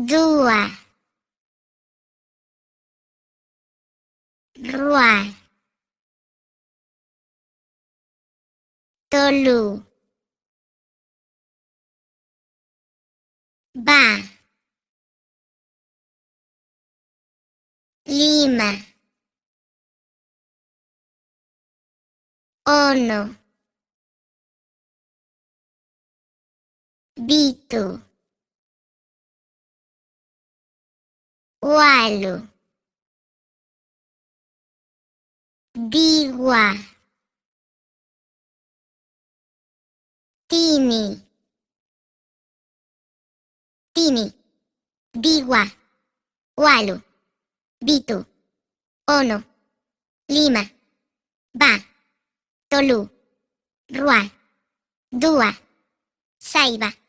Dua, Rua, Tolu, Ba, Lima, Ono, Bitu, Walu, Diwa, Tini, Tini, Diwa, Walu, Bitu, Ono, Lima, Ba, Tolu, Rua, Dua, Saiba.